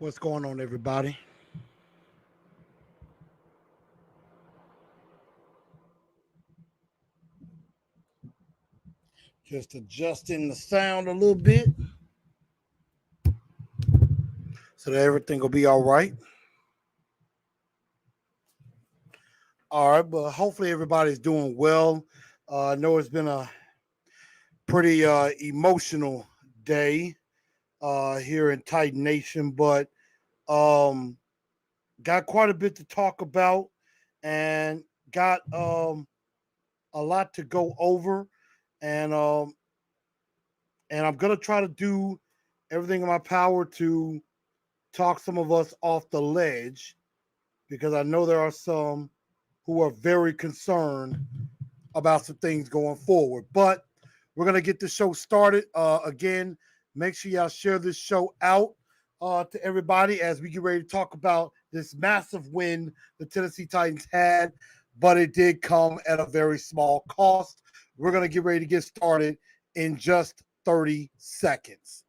What's going on, everybody? Just adjusting the sound a little bit so that everything will be all right. All right, but hopefully everybody's doing well. I know it's been a pretty emotional day here in Titan Nation, but um, got quite a bit to talk about and got a lot to go over, and um, and I'm gonna try to do everything in my power to talk some of us off the ledge because I know there are some who are very concerned about some things going forward. But we're going to get the show started. Again, make sure y'all share this show out to everybody as we get ready to talk about this massive win the Tennessee Titans had, but it did come at a very small cost. We're going to get ready to get started in just 30 seconds.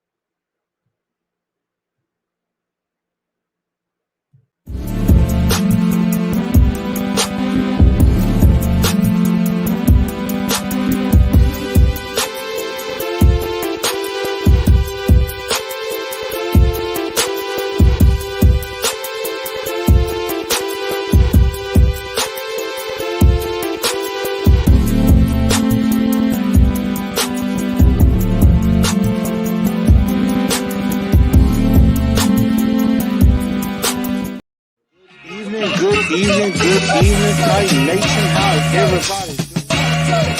Good evening, Titan Nation. How is everybody doing?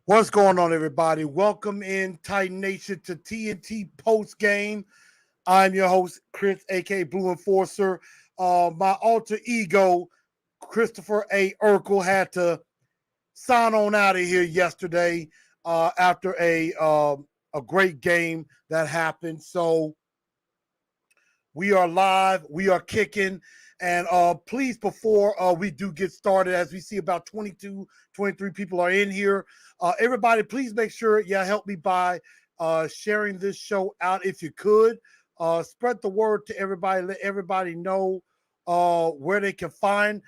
What's going on, everybody? Welcome in Titan Nation to TNT Postgame. I'm your host, Chris, aka Blue Enforcer. My alter ego, Christopher A. Urkel, had to sign on out of here yesterday after a great game that happened. So we are live, we are kicking, and please, before we do get started, as we see about 22, 23 people are in here, everybody, please make sure you help me by sharing this show out if you could. Spread the word to everybody, let everybody know where they can find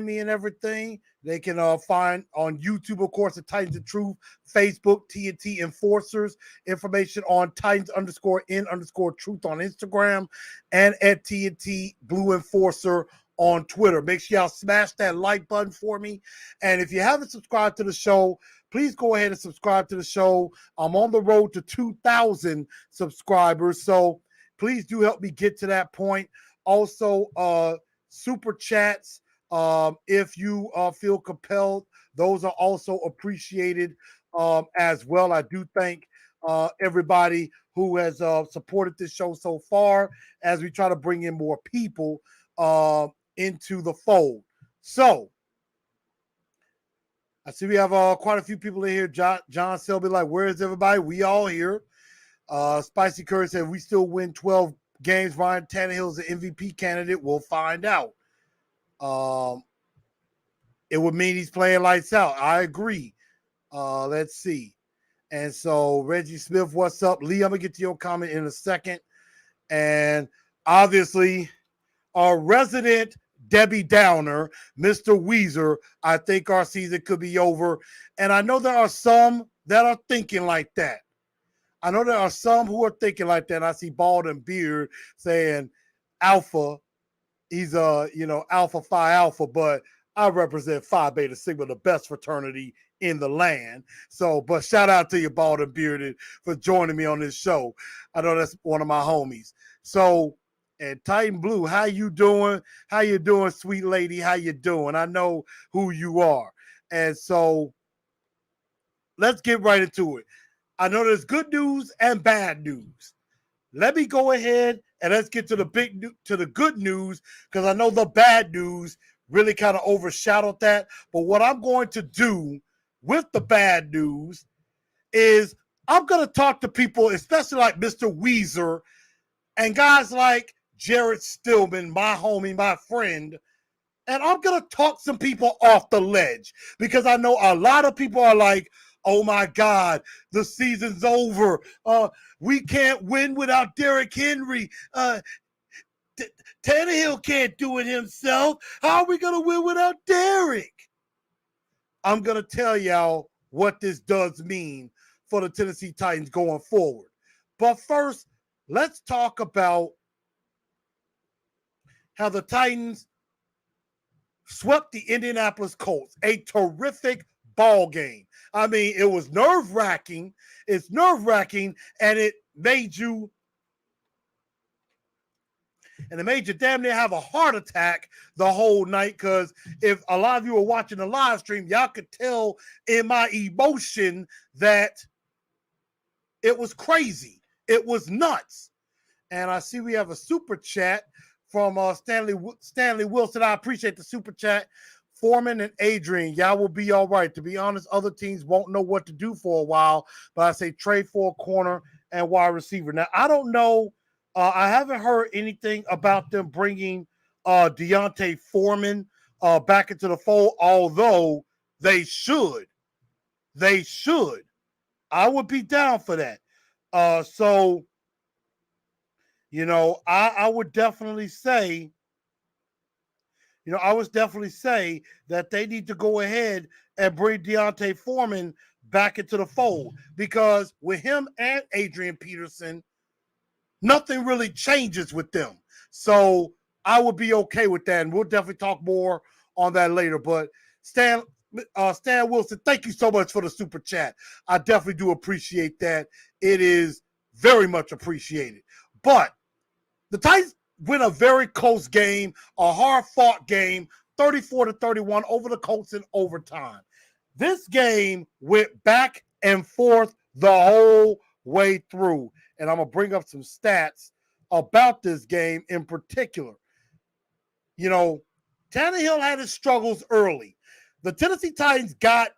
me and everything. They can find on YouTube, of course, the Titans of Truth, Facebook, TNT Enforcers, information on Titans_N_Truth on Instagram, and at TNT Blue Enforcer on Twitter. Make sure y'all smash that like button for me. And if you haven't subscribed to the show, please go ahead and subscribe to the show. I'm on the road to 2,000 subscribers, so please do help me get to that point. Also, super chats. If you feel compelled, those are also appreciated as well. I do thank everybody who has supported this show so far as we try to bring in more people into the fold. So, I see we have quite a few people in here. John Selby, like, where is everybody? We all here. Spicy Curry said, we still win 12 games. Ryan Tannehill's an MVP candidate. We'll find out. It would mean he's playing lights out. I agree. Let's see. And so Reggie Smith, what's up? Lee, I'm going to get to your comment in a second. And obviously, our resident Debbie Downer, Mr. Weezer, I think our season could be over. And I know there are some that are thinking like that. I know there are some who are thinking like that. And I see Bald and Beard saying Alpha. He's Alpha Phi Alpha, but I represent Phi Beta Sigma, the best fraternity in the land. So, but shout out to you, Bald and Bearded, for joining me on this show. I know that's one of my homies. So, and Titan Blue, how you doing? How you doing, sweet lady? How you doing? I know who you are. And so, let's get right into it. I know there's good news and bad news. Let me go ahead and let's get to the good news, because I know the bad news really kind of overshadowed that. But what I'm going to do with the bad news is I'm going to talk to people, especially like Mr. Weezer and guys like Jared Stillman, my homie, my friend, And I'm going to talk some people off the ledge because I know a lot of people are like, oh my God, the season's over. We can't win without Derrick Henry. Tannehill can't do it himself. How are we going to win without Derrick? I'm going to tell y'all what this does mean for the Tennessee Titans going forward. But first, let's talk about how the Titans swept the Indianapolis Colts. A terrific ball game. I mean, it was nerve-wracking. It's nerve-wracking, and it made you damn near have a heart attack the whole night, because if a lot of you were watching the live stream, y'all could tell in my emotion that it was crazy. It was nuts. And I see we have a super chat from Stanley Wilson. I appreciate the super chat. Foreman and Adrian, y'all will be all right. To be honest, other teams won't know what to do for a while, but I say trade for a corner and wide receiver. Now, I don't know. I haven't heard anything about them bringing Deontay Foreman back into the fold, although they should. They should. I would be down for that. So, you know, I would definitely say, that they need to go ahead and bring Deontay Foreman back into the fold, because with him and Adrian Peterson, nothing really changes with them. So I would be okay with that, and we'll definitely talk more on that later. But Stan Wilson, thank you so much for the super chat. I definitely do appreciate that. It is very much appreciated. But the Titans win a very close game, a hard-fought game, 34-31 over the Colts in overtime. This game went back and forth the whole way through, and I'm going to bring up some stats about this game in particular. You know, Tannehill had his struggles early. The Tennessee Titans got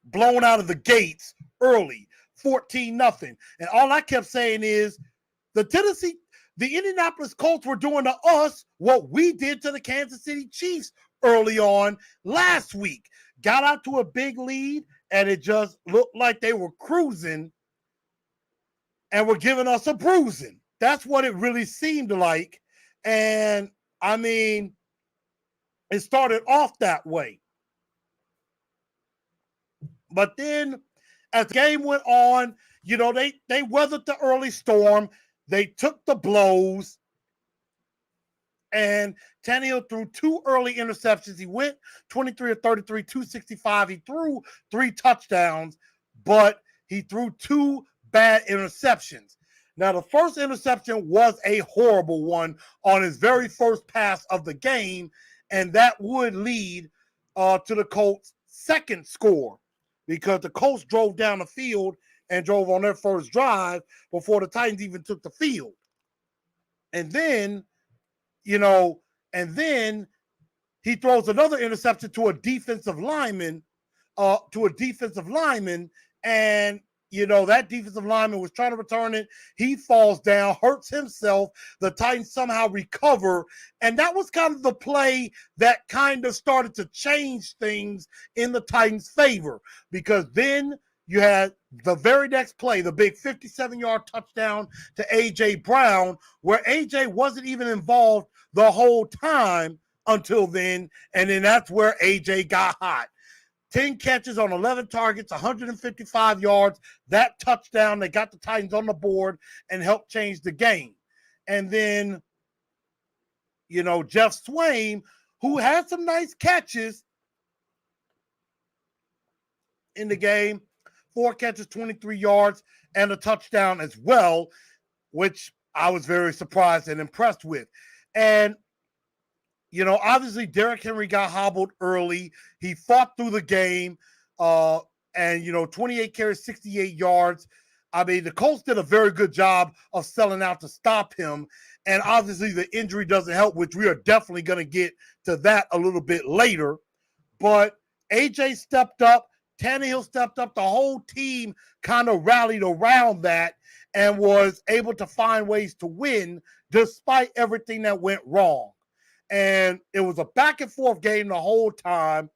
blown out of the gates early, 14-0. And all I kept saying is the Indianapolis Colts were doing to us what we did to the Kansas City Chiefs early on last week. Got out to a big lead, and it just looked like they were cruising and were giving us a bruising. That's what it really seemed like. And, I mean, it started off that way. But then, as the game went on, you know, they weathered the early storm. They took the blows, and Tannehill threw 2 early interceptions. He went 23 of 33, 265. He threw 3 touchdowns, but he threw 2 bad interceptions. Now, the first interception was a horrible one on his very first pass of the game, and that would lead to the Colts' second score, because the Colts drove down the field and drove on their first drive before the Titans even took the field. And then, you know, he throws another interception to a defensive lineman, and, you know, that defensive lineman was trying to return it. He falls down, hurts himself. The Titans somehow recover, and that was kind of the play that kind of started to change things in the Titans' favor, because then you had the very next play, the big 57-yard touchdown to A.J. Brown, where A.J. wasn't even involved the whole time until then, and then that's where A.J. got hot. 10 catches on 11 targets, 155 yards. That touchdown, they got the Titans on the board and helped change the game. And then, you know, Jeff Swain, who had some nice catches in the game, 4 catches, 23 yards, and a touchdown as well, which I was very surprised and impressed with. And, you know, obviously Derrick Henry got hobbled early. He fought through the game, and, you know, 28 carries, 68 yards. I mean, the Colts did a very good job of selling out to stop him. And obviously the injury doesn't help, which we are definitely going to get to that a little bit later. But AJ stepped up. Tannehill stepped up. The whole team kind of rallied around that and was able to find ways to win despite everything that went wrong. And it was a back and forth game the whole time.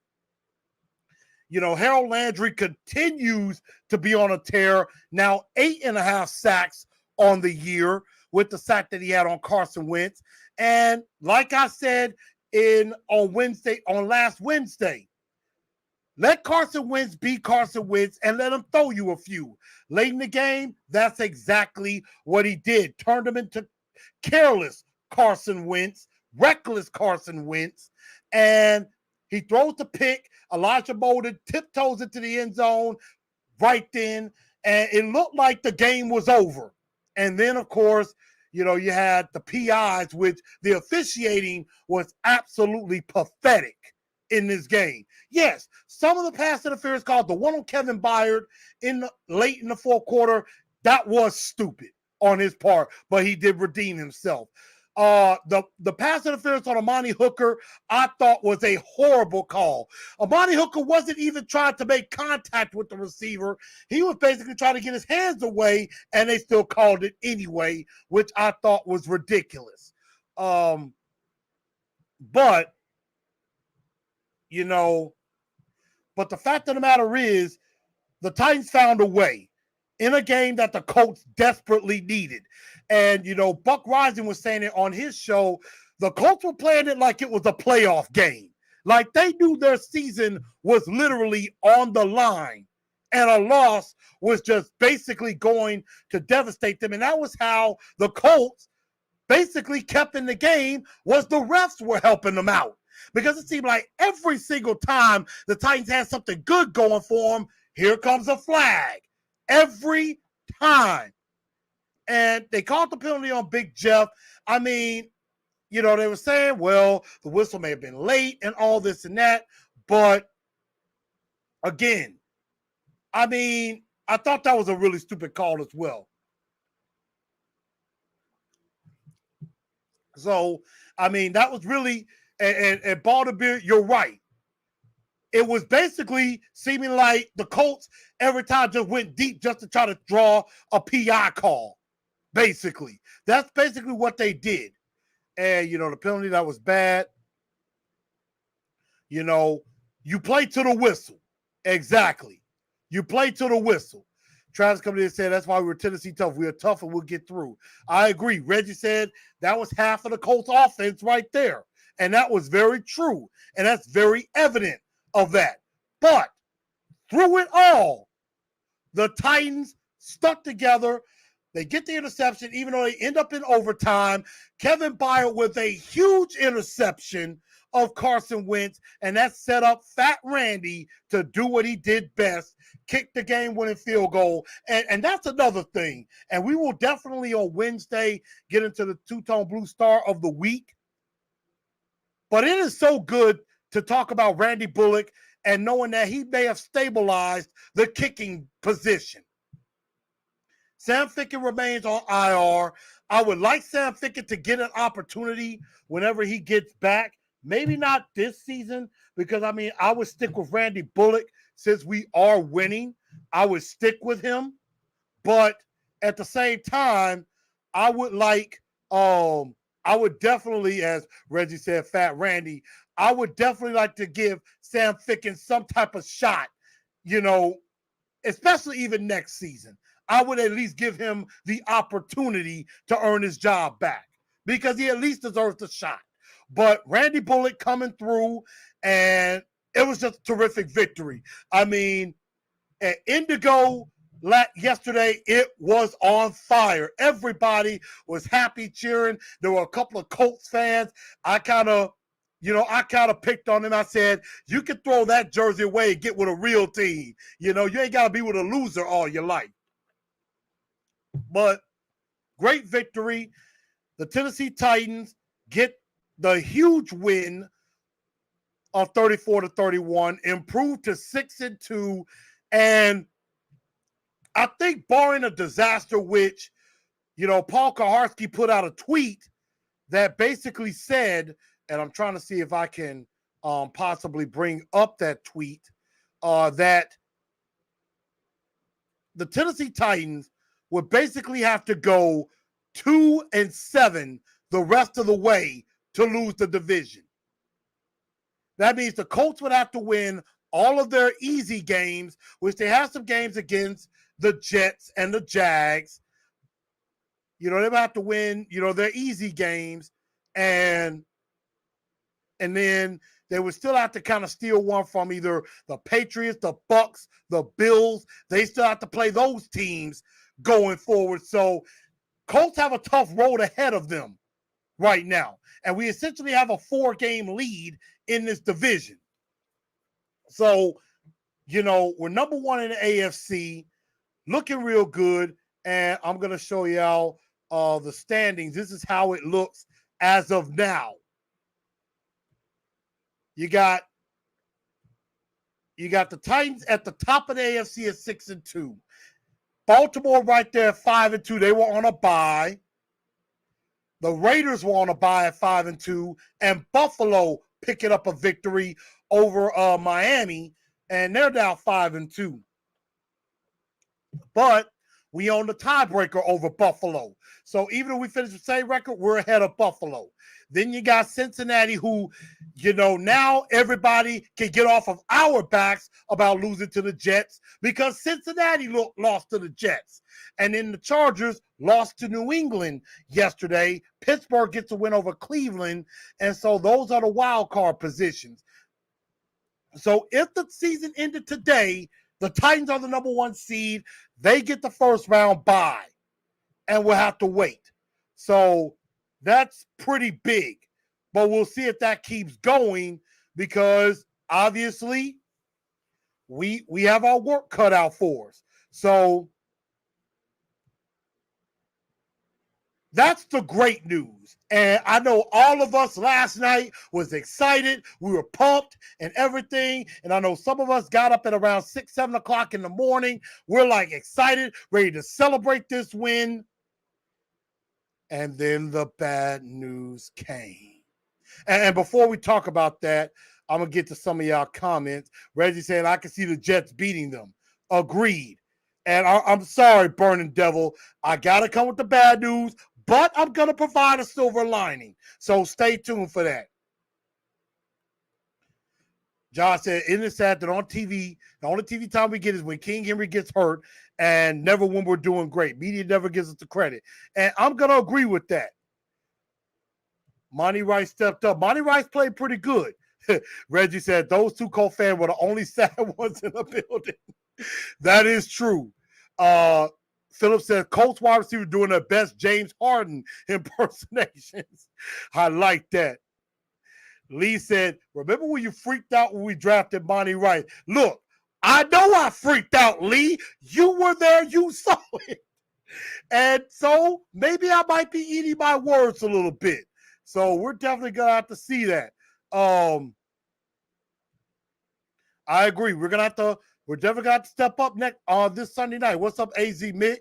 Harold Landry continues to be on a tear. Now 8.5 sacks on the year with the sack that he had on Carson Wentz. And like I said on last Wednesday, let Carson Wentz be Carson Wentz and let him throw you a few. Late in the game, that's exactly what he did. Turned him into careless Carson Wentz, reckless Carson Wentz, and he throws the pick. Elijah Molden tiptoes into the end zone right then, and it looked like the game was over. And then, of course, you had the PIs, which the officiating was absolutely pathetic in this game. Yes, some of the pass interference calls, the one on Kevin Byard late in the fourth quarter, that was stupid on his part, but he did redeem himself. The pass interference on Amani Hooker, I thought was a horrible call. Amani Hooker wasn't even trying to make contact with the receiver. He was basically trying to get his hands away, and they still called it anyway, which I thought was ridiculous. But, but the fact of the matter is, the Titans found a way in a game that the Colts desperately needed. And, Buck Rising was saying it on his show. The Colts were playing it like it was a playoff game. Like they knew their season was literally on the line. And a loss was just basically going to devastate them. And that was how the Colts basically kept in the game, was the refs were helping them out. Because it seemed like every single time the Titans had something good going for them, here comes a flag. Every time. And they called the penalty on Big Jeff. I mean, they were saying, well, the whistle may have been late and all this and that. But again, I mean, I thought that was a really stupid call as well. So, I mean, that was really, and Balderbeer, you're right. It was basically seeming like the Colts every time just went deep just to try to draw a PI call. Basically, that's basically what they did. And, the penalty, that was bad. You play to the whistle. Exactly. You play to the whistle. Travis coming in and said, that's why we're Tennessee tough. We're tough and we'll get through. I agree. Reggie said that was half of the Colts offense right there. And that was very true. And that's very evident of that. But through it all, the Titans stuck together. They get the interception, even though they end up in overtime. Kevin Byard with a huge interception of Carson Wentz, and that set up Fat Randy to do what he did best, kick the game-winning field goal. And that's another thing. And we will definitely on Wednesday get into the Two-Tone Blue Star of the week. But it is so good to talk about Randy Bullock and knowing that he may have stabilized the kicking position. Sam Ficken remains on IR. I would like Sam Ficken to get an opportunity whenever he gets back. Maybe not this season, because, I mean, I would stick with Randy Bullock since we are winning. I would stick with him. But at the same time, I would definitely, as Reggie said, Fat Randy, I would definitely like to give Sam Ficken some type of shot, especially even next season. I would at least give him the opportunity to earn his job back because he at least deserves a shot. But Randy Bullock coming through, and it was just a terrific victory. I mean, at Indigo yesterday, it was on fire. Everybody was happy, cheering. There were a couple of Colts fans. I kind of picked on them. I said, you can throw that jersey away and get with a real team. You ain't got to be with a loser all your life. But great victory. The Tennessee Titans get the huge win of 34-31, improved to 6-2, and I think barring a disaster, which, Paul Kaharski put out a tweet that basically said, and I'm trying to see if I can possibly bring up that tweet, that the Tennessee Titans would basically have to go 2-7 the rest of the way to lose the division. That means the Colts would have to win all of their easy games, which they have some games against the Jets and the Jags. They would have to win, their easy games, and then they would still have to kind of steal one from either the Patriots, the Bucks, the Bills. They still have to play those teams going forward. So Colts have a tough road ahead of them right now. And we essentially have a 4-game lead in this division. So, we're number 1 in the AFC, looking real good. And I'm going to show y'all the standings. This is how it looks as of now. You got the Titans at the top of the AFC at 6-2. Baltimore right there at 5-2. They were on a bye. The Raiders were on a bye at 5-2, and Buffalo picking up a victory over Miami, and they're now 5-2. But we own the tiebreaker over Buffalo. So even if we finish the same record, we're ahead of Buffalo. Then you got Cincinnati, who, now everybody can get off of our backs about losing to the Jets because Cincinnati lost to the Jets. And then the Chargers lost to New England yesterday. Pittsburgh gets a win over Cleveland. And so those are the wild card positions. So if the season ended today, the Titans are the number 1 seed. They get the first round bye, and we'll have to wait. So that's pretty big. But we'll see if that keeps going because obviously we have our work cut out for us. So that's the great news. And I know all of us last night was excited. We were pumped and everything. And I know some of us got up at around 6, 7 o'clock in the morning. We're like excited, ready to celebrate this win. And then the bad news came. And before we talk about that, I'm going to get to some of y'all comments. Reggie saying, I can see the Jets beating them. Agreed. And I'm sorry, Burning Devil. I got to come with the bad news, but I'm going to provide a silver lining. So stay tuned for that. Josh said, isn't it sad that on TV, the only TV time we get is when King Henry gets hurt and never when we're doing great. Media never gives us the credit. And I'm going to agree with that. Monty Rice stepped up. Monty Rice played pretty good. Reggie said, those 2 Colts fans were the only sad ones in the building. That is true. Philip said, Colts wide receiver doing their best James Harden impersonations. I like that. Lee said, remember when you freaked out when we drafted Monty Rice? Look, I know I freaked out, Lee. You were there. You saw it. And so maybe I might be eating my words a little bit. So we're definitely going to have to see that. I agree. We're definitely going to have to step up next this Sunday night. What's up, AZ Mick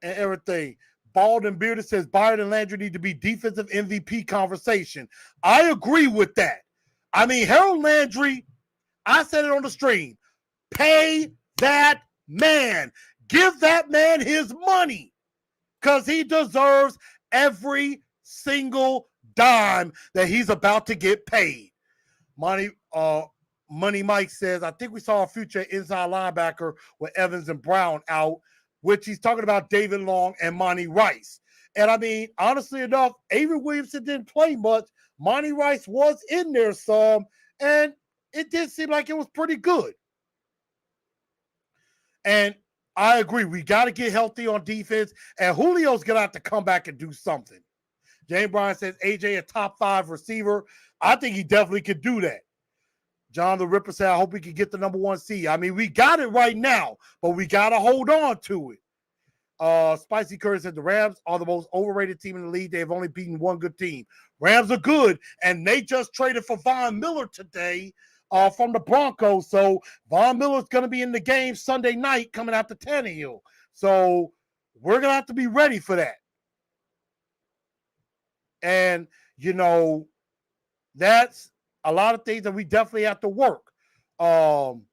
and everything? Bald and Bearded says Byron and Landry need to be defensive MVP conversation. I agree with that. I mean, Harold Landry, I said it on the stream. Pay that man. Give that man his money because he deserves every single dime that he's about to get paid. Money Mike says, I think we saw a future inside linebacker with Evans and Brown out, which he's talking about David Long and Monty Rice. And I mean, honestly enough, Avery Williamson didn't play much. Monty Rice was in there some, and it did seem like it was pretty good. And I agree. We got to get healthy on defense, and Julio's going to have to come back and do something. James Bryan says AJ a top 5 receiver. I think he definitely could do that. John the Ripper said, I hope we can get the number 1 seed. I mean, we got it right now, but we got to hold on to it. Spicy Curry said the Rams are the most overrated team in the league. They've only beaten one good team. Rams are good, and they just traded for Von Miller today from the Broncos. So Von Miller's going to be in the game Sunday night coming out to Tannehill. So we're going to have to be ready for that. And, that's a lot of things that we definitely have to work. Herman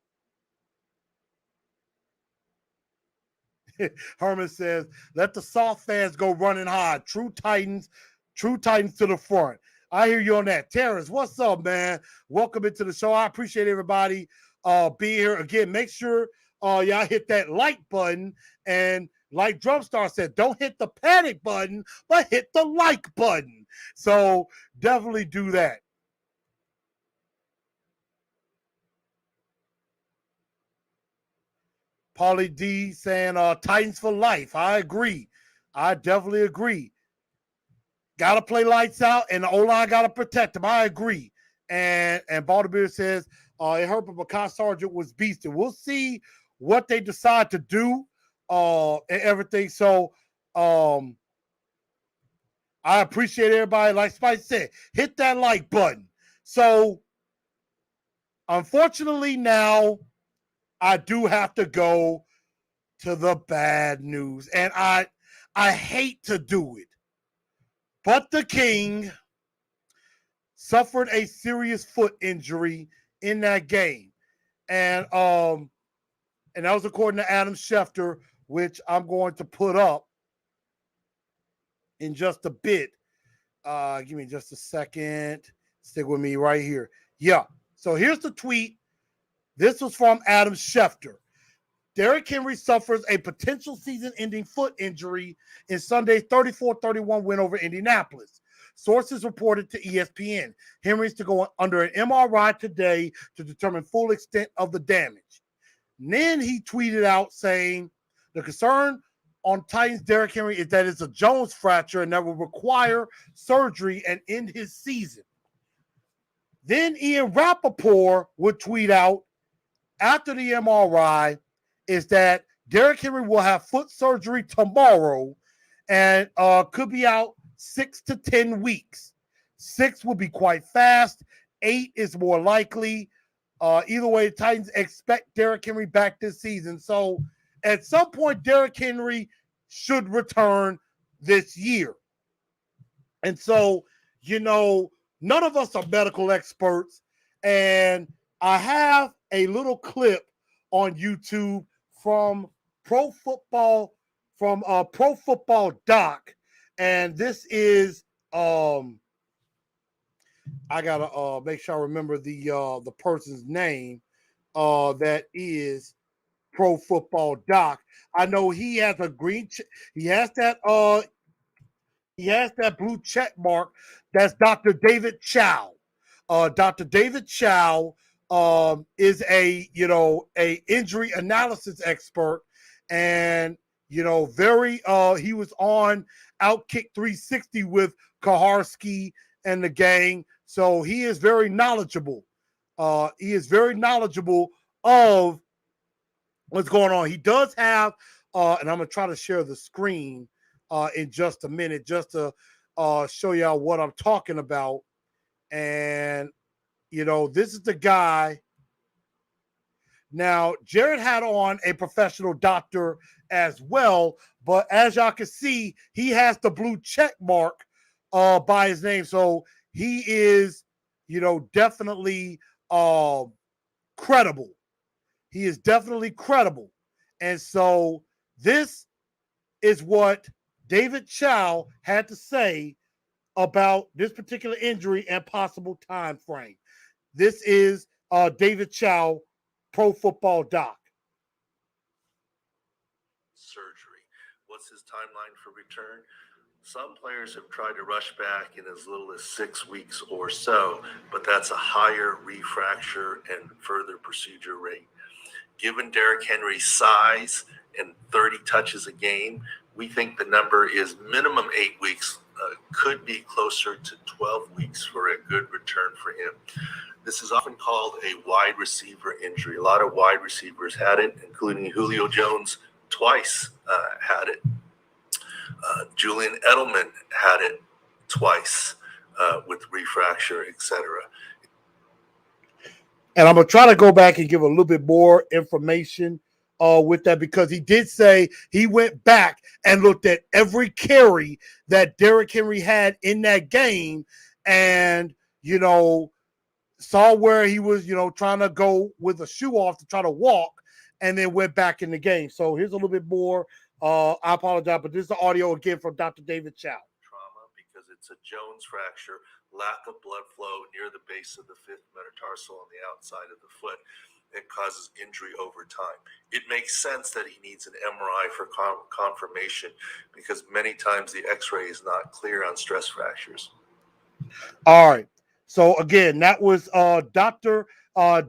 says, let the soft fans go running hard. True Titans to the front. I hear you on that. Terrence, what's up, man? Welcome into the show. I appreciate everybody being here. Again, make sure y'all hit that like button. And like Drumstar said, don't hit the panic button, but hit the like button. So definitely do that. Paulie D saying Titans for life. I agree. I definitely agree. Got to play lights out, and the O-line got to protect them. I agree. And Baltimore says it hurt, but Makai Sargent was beasting. We'll see what they decide to do and everything. So I appreciate everybody. Like Spice said, hit that like button. So unfortunately now I do have to go to the bad news. And I hate to do it. But the King suffered a serious foot injury in that game. And that was according to Adam Schefter, which I'm going to put up in just a bit. Give me just a second. Stick with me right here. Yeah. So here's the tweet. This was from Adam Schefter. Derrick Henry suffers a potential season-ending foot injury in Sunday's 34-31 win over Indianapolis. Sources reported to ESPN. Henry's to go under an MRI today to determine full extent of the damage. And then he tweeted out saying, the concern on Titans Derrick Henry is that it's a Jones fracture and that will require surgery and end his season. Then Ian Rappaport would tweet out, after the MRI, is that Derrick Henry will have foot surgery tomorrow and could be out 6 to 10 weeks. 6 will be quite fast. 8 is more likely. Either way, the Titans expect Derrick Henry back this season. So at some point, Derrick Henry should return this year. And so, none of us are medical experts. And I have a little clip on YouTube from Pro Football Doc, and this is I gotta make sure I remember the person's name that is Pro Football Doc. I know he has a he has that blue check mark. That's Dr. David Chow. Dr. David Chow is a injury analysis expert, and very he was on Outkick 360 with Kaharski and the gang, so he is very knowledgeable. He is very knowledgeable of what's going on. He does have, and I'm gonna try to share the screen in just a minute, just to show y'all what I'm talking about. And this is the guy. Now, Jared had on a professional doctor as well, but as y'all can see, he has the blue check mark by his name. So he is, definitely credible. He is definitely credible. And so this is what David Chow had to say about this particular injury and possible time frame. This is David Chow, Pro Football Doc. Surgery. What's his timeline for return? Some players have tried to rush back in as little as 6 weeks or so, but that's a higher refracture and further procedure rate. Given Derrick Henry's size and 30 touches a game, we think the number is minimum 8 weeks, could be closer to 12 weeks for a good return for him. This is often called a wide receiver injury. A lot of wide receivers had it, including Julio Jones twice had it. Julian Edelman had it twice with refracture, etc. And I'm going to try to go back and give a little bit more information with that, because he did say he went back and looked at every carry that Derrick Henry had in that game and, saw where he was, trying to go with a shoe off to try to walk, and then went back in the game. So here's a little bit more. I apologize, but this is the audio again from Dr. David Chow. Trauma, because it's a Jones fracture, lack of blood flow near the base of the fifth metatarsal on the outside of the foot. It causes injury over time. It makes sense that he needs an MRI for confirmation because many times the x-ray is not clear on stress fractures. All right. So again, that was Dr.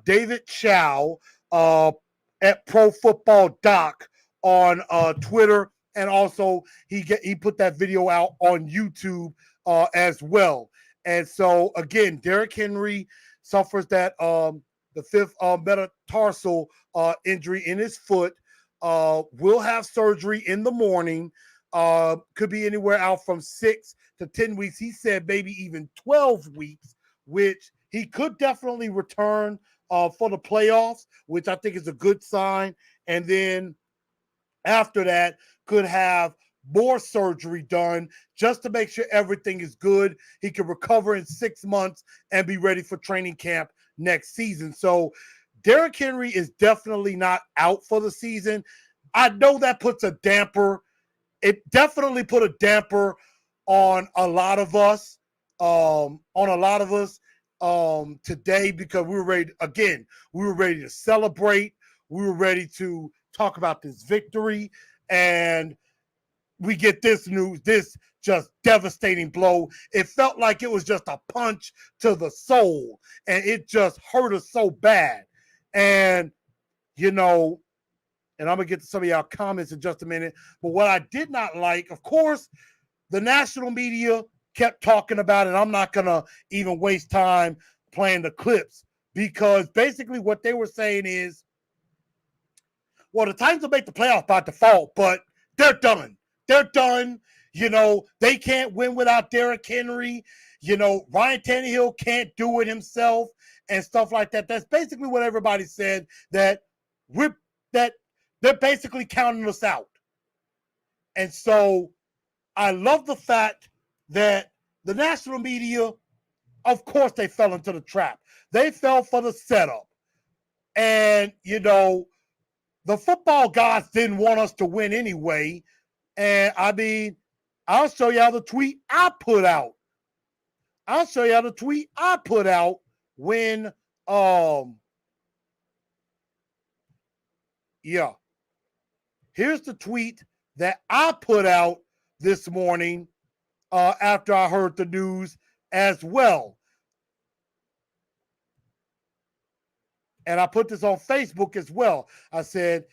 David Chow at Pro Football Doc on Twitter, and also he put that video out on YouTube as well. And so again, Derrick Henry suffers that the fifth metatarsal injury in his foot. Will have surgery in the morning. Could be anywhere out from 6 to 10 weeks. He said maybe even 12 weeks, which he could definitely return for the playoffs, which I think is a good sign. And then after that, could have more surgery done just to make sure everything is good. He can recover in 6 months and be ready for training camp next season. So Derrick Henry is definitely not out for the season. I know that puts a damper. It definitely put a damper on a lot of us, today, because we were ready. Again, we were ready to celebrate. We were ready to talk about this victory, and we get this news, this just devastating blow. It felt like it was just a punch to the soul, and it just hurt us so bad. And, you know, and I'm going to get to some of y'all comments in just a minute, but what I did not like, of course, the national media kept talking about it. I'm not going to even waste time playing the clips, because basically what they were saying is, well, the Titans will make the playoffs by default, but they're done. They're done. You know, they can't win without Derrick Henry. You know, Ryan Tannehill can't do it himself and stuff like that. That's basically what everybody said, that they're basically counting us out. And so I love the fact that the national media, of course, they fell into the trap. They fell for the setup. And, you know, the football gods didn't want us to win anyway. And I mean, I'll show y'all the tweet I put out. When, yeah. Here's the tweet that I put out this morning after I heard the news as well. And I put this on Facebook as well. I said,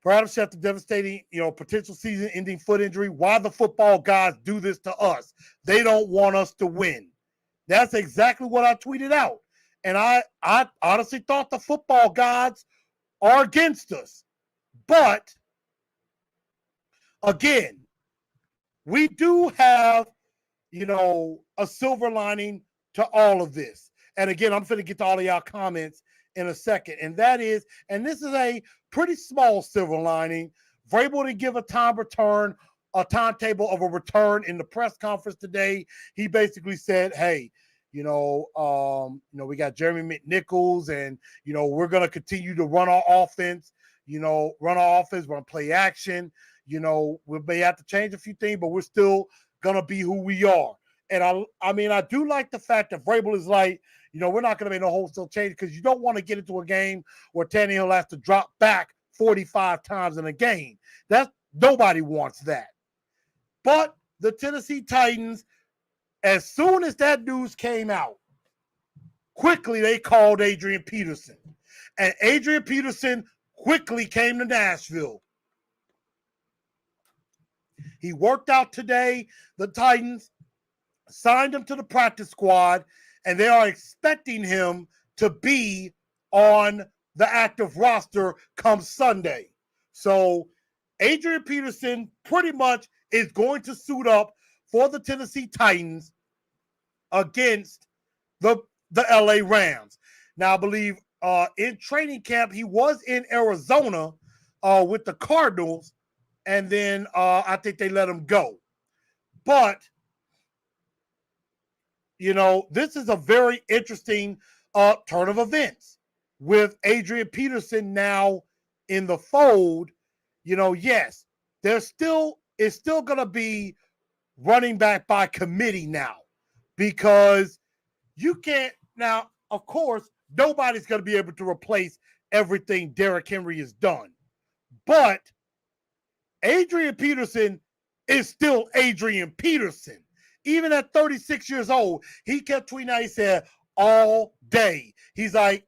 perhaps after devastating, potential season-ending foot injury, why the football gods do this to us? They don't want us to win. That's exactly what I tweeted out. And I honestly thought the football gods are against us. But, again, we do have, a silver lining to all of this. And again, I'm going to get to all of y'all comments in a second. And that is, and this is a pretty small silver lining, Vrabel to give a timetable of a return in the press conference today. He basically said, hey, we got Jeremy McNichols, and, we're going to continue to run our offense, run play action. We may have to change a few things, but we're still going to be who we are. And I do like the fact that Vrabel is like, we're not going to make no wholesale change, because you don't want to get into a game where Tannehill has to drop back 45 times in a game. Nobody wants that. But the Tennessee Titans, as soon as that news came out, quickly they called Adrian Peterson. And Adrian Peterson quickly came to Nashville. He worked out today. The Titans signed him to the practice squad, and they are expecting him to be on the active roster come Sunday. So Adrian Peterson pretty much is going to suit up for the Tennessee Titans against the LA Rams. Now, I believe in training camp, he was in Arizona with the Cardinals, and then I think they let him go. But, this is a very interesting turn of events with Adrian Peterson now in the fold. Yes, it's still going to be running back by committee now, because you can't now, of course, nobody's going to be able to replace everything Derrick Henry has done. But Adrian Peterson is still Adrian Peterson. Even at 36 years old, he kept tweeting out, he said, all day. He's like,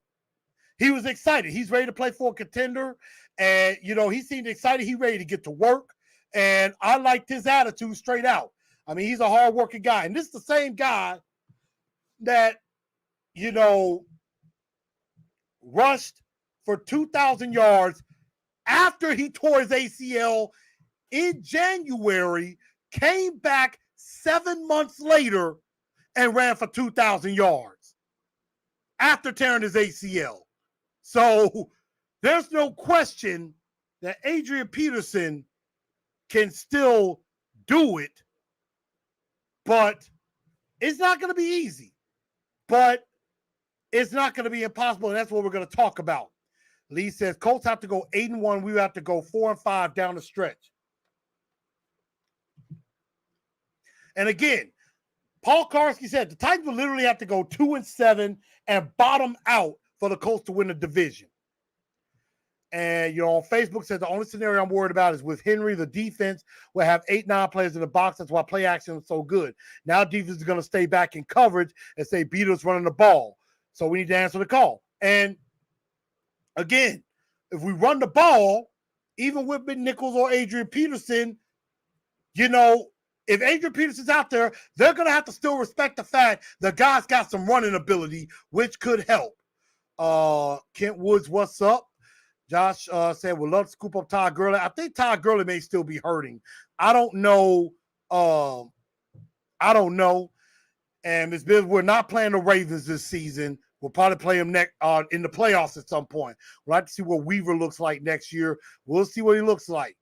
he was excited. He's ready to play for a contender. And, he seemed excited. He's ready to get to work. And I liked his attitude straight out. I mean, he's a hardworking guy. And this is the same guy that, rushed for 2,000 yards after he tore his ACL in January, came back 7 months later and ran for 2,000 yards after tearing his ACL. So there's no question that Adrian Peterson can still do it, but it's not going to be easy. But it's not going to be impossible, and that's what we're going to talk about. Lee says, Colts have to go 8-1. We have to go 4-5 down the stretch. And again, Paul Karski said the Titans will literally have to go 2-7 and bottom out for the Colts to win the division. And, on Facebook said the only scenario I'm worried about is with Henry, the defense will have 8-9 players in the box. That's why play action is so good. Now defense is going to stay back in coverage and say beat us running the ball. So we need to answer the call. And again, if we run the ball, even with McNichols or Adrian Peterson, if Adrian Peterson's out there, they're going to have to still respect the fact the guy's got some running ability, which could help. Kent Woods, what's up? Josh said, would love to scoop up Todd Gurley. I think Todd Gurley may still be hurting. I don't know. And Ms. Bibbs, we're not playing the Ravens this season. We'll probably play them next in the playoffs at some point. We'll have to see what Weaver looks like next year. We'll see what he looks like.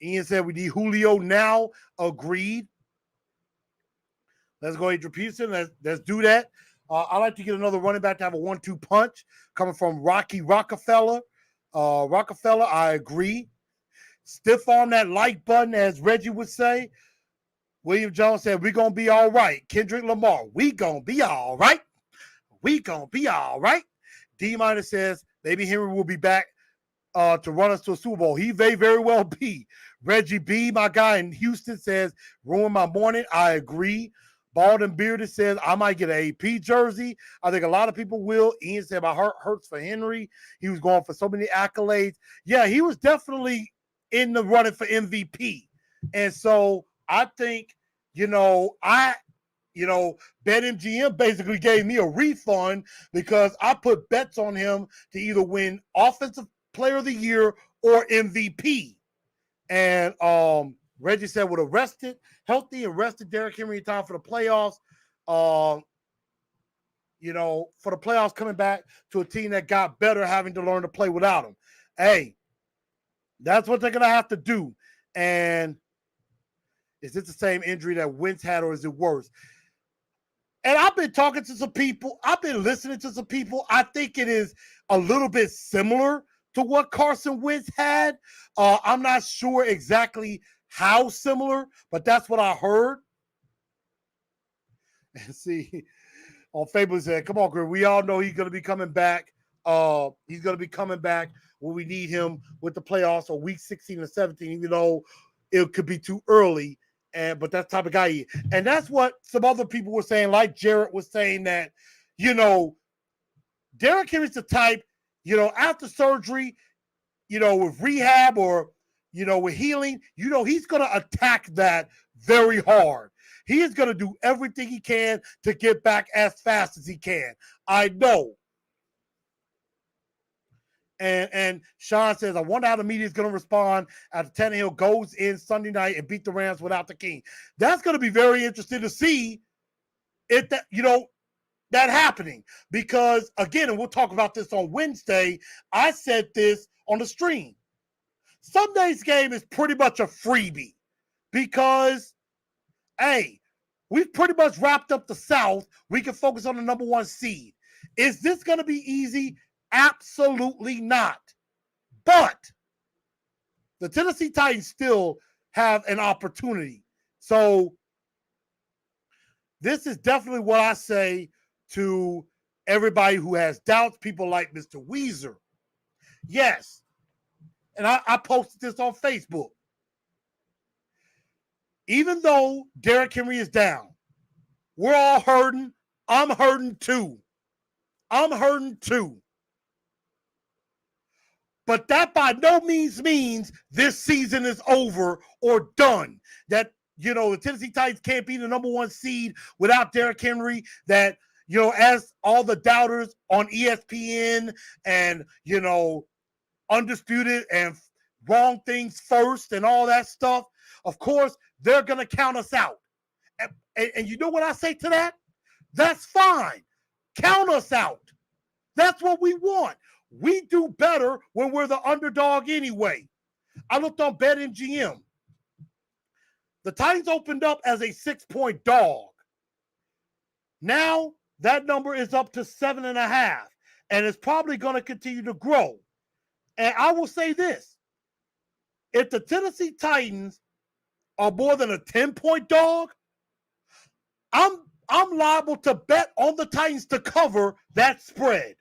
Ian said we need Julio now. Agreed. Let's go Adrian Peterson. Let's do that. I'd like to get another running back to have a 1-2 punch coming from Rocky Rockefeller. I agree. Stiff on that like button, as Reggie would say. William Jones said, we're going to be all right. Kendrick Lamar, we going to be all right. We going to be all right. D-Minor says, maybe Henry will be back to run us to a Super Bowl. He may very well be. Reggie B., my guy in Houston, says, ruin my morning. I agree. Bald and Bearded says, I might get an AP jersey. I think a lot of people will. Ian said, my heart hurts for Henry. He was going for so many accolades. Yeah, he was definitely in the running for MVP. And so I think, BetMGM basically gave me a refund because I put bets on him to either win Offensive Player of the Year or MVP. And Reggie said, with healthy and rested Derrick Henry in time for the playoffs, for the playoffs coming back to a team that got better, having to learn to play without him. Hey, that's what they're going to have to do. And is it the same injury that Wentz had, or is it worse? And I've been talking to some people. I've been listening to some people. I think it is a little bit similar to what Carson Wentz had. I'm not sure exactly how similar, but that's what I heard. And see, on Facebook said, come on, Greg, we all know he's going to be coming back. He's going to be coming back when we need him with the playoffs or week 16 or 17, even though it could be too early. But that's the type of guy he is. And that's what some other people were saying, like Jarrett was saying that, Derrick Henry's the type, after surgery, with rehab or, with healing, he's going to attack that very hard. He is going to do everything he can to get back as fast as he can. I know. And Sean says, I wonder how the media is going to respond after Tannehill goes in Sunday night and beat the Rams without the King. That's going to be very interesting to see if that, that happening. Because, again, and we'll talk about this on Wednesday, I said this on the stream. Sunday's game is pretty much a freebie because, hey, we've pretty much wrapped up the South. We can focus on the number 1 seed. Is this going to be easy? Absolutely not. But the Tennessee Titans still have an opportunity. So this is definitely what I say to everybody who has doubts, people like Mr. Weezer. Yes, and I posted this on Facebook. Even though Derrick Henry is down, we're all hurting. I'm hurting too. But that by no means means this season is over or done. That, the Tennessee Titans can't be the number one seed without Derrick Henry. That, as all the doubters on ESPN and, Undisputed and Wrong Things First and all that stuff, of course, they're going to count us out. And you know what I say to that? That's fine. Count us out. That's what we want. We do better when we're the underdog anyway. I looked on BetMGM. The Titans opened up as a 6-point dog. Now that number is up to 7.5, and it's probably going to continue to grow. And I will say this. If the Tennessee Titans are more than a 10-point dog, I'm liable to bet on the Titans to cover that spread.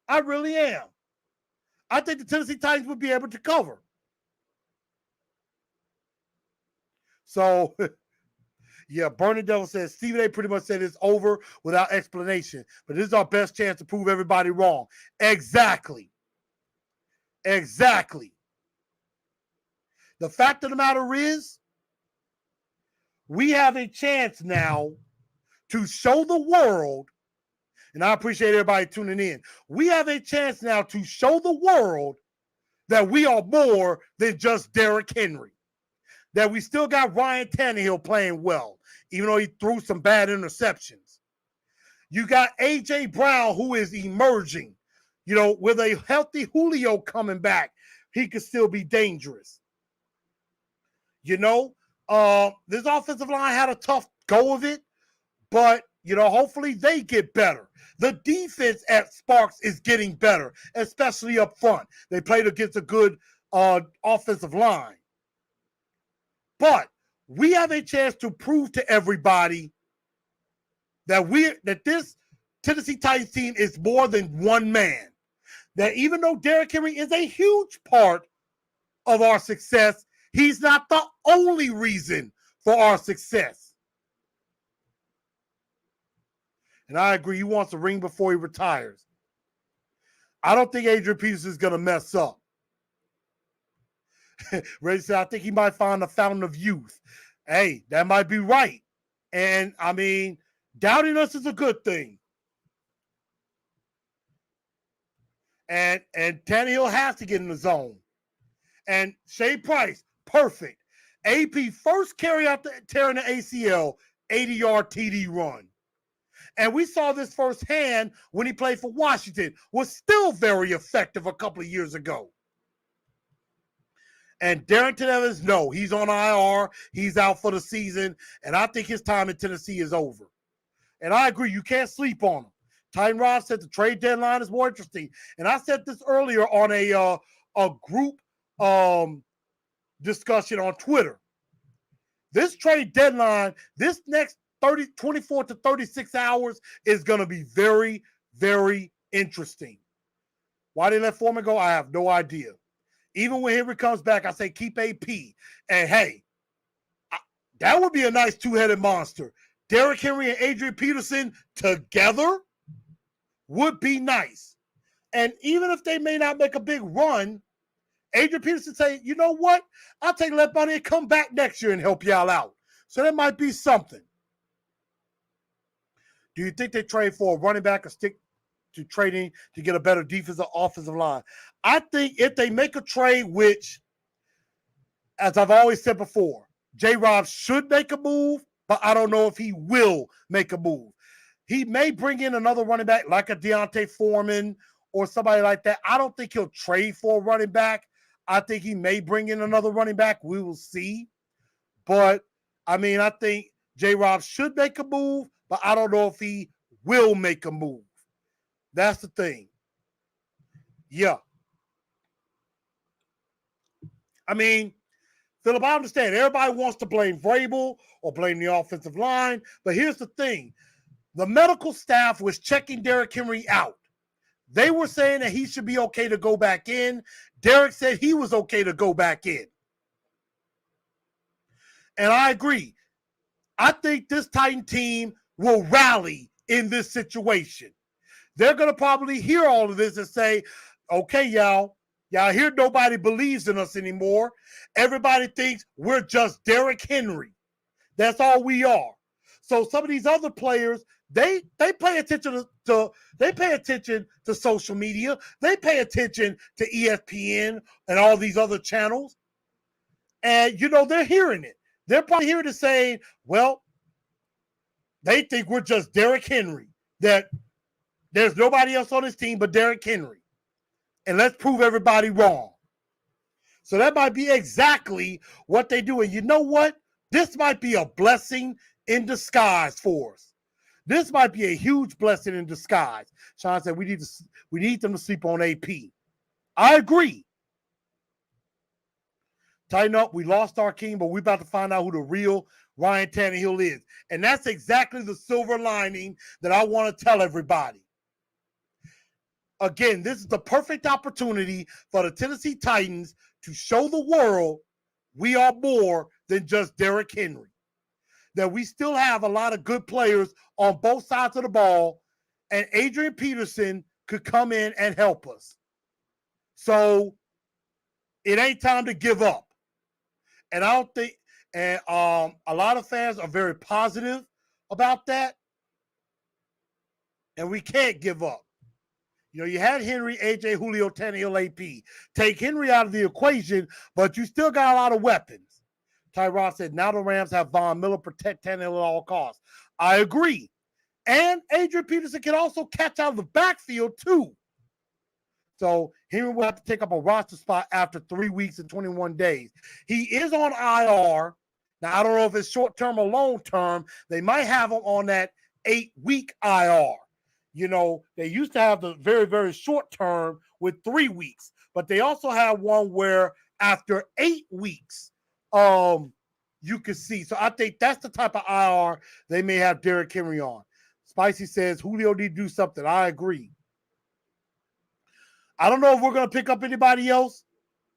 I really am. I think the Tennessee Titans would be able to cover. So, yeah, Burning Devil says, Stephen A pretty much said it's over without explanation. But this is our best chance to prove everybody wrong. Exactly. The fact of the matter is, we have a chance now to show the world, and I appreciate everybody tuning in. We have a chance now to show the world that we are more than just Derrick Henry. That we still got Ryan Tannehill playing well, even though he threw some bad interceptions. You got A.J. Brown, who is emerging. With a healthy Julio coming back, he could still be dangerous. This offensive line had a tough go of it, but, hopefully they get better. The defense at Sparks is getting better, especially up front. They played against a good offensive line. But we have a chance to prove to everybody that this Tennessee Titans team is more than one man. That even though Derrick Henry is a huge part of our success, he's not the only reason for our success. And I agree, he wants a ring before he retires. I don't think Adrian Peterson is going to mess up. Reggie said, I think he might find the fountain of youth. Hey, that might be right. And, doubting us is a good thing. And Tannehill has to get in the zone. And Shea Price, perfect. AP first carry out tearing the ACL, 80-yard TD run. And we saw this firsthand when he played for Washington, was still very effective a couple of years ago. And Darrington Evans, no, he's on IR. He's out for the season. And I think his time in Tennessee is over. And I agree, you can't sleep on him. Titan Rod said the trade deadline is more interesting. And I said this earlier on a group discussion on Twitter. This trade deadline, this next 24 to 36 hours is going to be very, very interesting. Why did they let Foreman go? I have no idea. Even when Henry comes back, I say keep AP. And hey, that would be a nice two-headed monster. Derrick Henry and Adrian Peterson together would be nice. And even if they may not make a big run, Adrian Peterson say, you know what? I'll take that money and come back next year and help y'all out. So that might be something. Do you think they trade for a running back or stick to trading to get a better defensive offensive line? I think if they make a trade, which, as I've always said before, J-Rob should make a move, but I don't know if he will make a move. He may bring in another running back like a Deontay Foreman or somebody like that. I don't think he'll trade for a running back. I think he may bring in another running back. We will see. But, I think J-Rob should make a move, but I don't know if he will make a move. That's the thing. Yeah. Philip, I understand everybody wants to blame Vrabel or blame the offensive line, but here's the thing. The medical staff was checking Derrick Henry out. They were saying that he should be okay to go back in. Derrick said he was okay to go back in. And I agree. I think this Titan team will rally in this situation. They're going to probably hear all of this and say, okay, y'all hear nobody believes in us anymore. Everybody thinks we're just Derrick Henry. That's all we are. So some of these other players, they pay attention to social media. They pay attention to ESPN and all these other channels. And, they're hearing it. They're probably hearing it saying, well, they think we're just Derrick Henry, that there's nobody else on this team but Derrick Henry. And let's prove everybody wrong. So that might be exactly what they do. And you know what? This might be a blessing in disguise for us. This might be a huge blessing in disguise. Sean said we need them to sleep on AP. I agree. Tighten up. We lost our king, but we're about to find out who the real Ryan Tannehill is. And that's exactly the silver lining that I want to tell everybody. Again, this is the perfect opportunity for the Tennessee Titans to show the world we are more than just Derrick Henry. That we still have a lot of good players on both sides of the ball, and Adrian Peterson could come in and help us. So it ain't time to give up. And I don't think, and a lot of fans are very positive about that. And we can't give up. You had Henry, AJ, Julio, Tannehill, AP. Take Henry out of the equation, but you still got a lot of weapons. Tyrod said, now the Rams have Von Miller protect Tannehill at all costs. I agree. And Adrian Peterson can also catch out of the backfield too. So Henry will have to take up a roster spot after 3 weeks and 21 days. He is on IR. Now, I don't know if it's short-term or long-term. They might have him on that 8-week IR. They used to have the very, very short term with 3 weeks, but they also have one where after 8 weeks, you can see. So I think that's the type of IR they may have Derrick Henry on. Spicy says Julio need to do something. I agree. I don't know if we're going to pick up anybody else.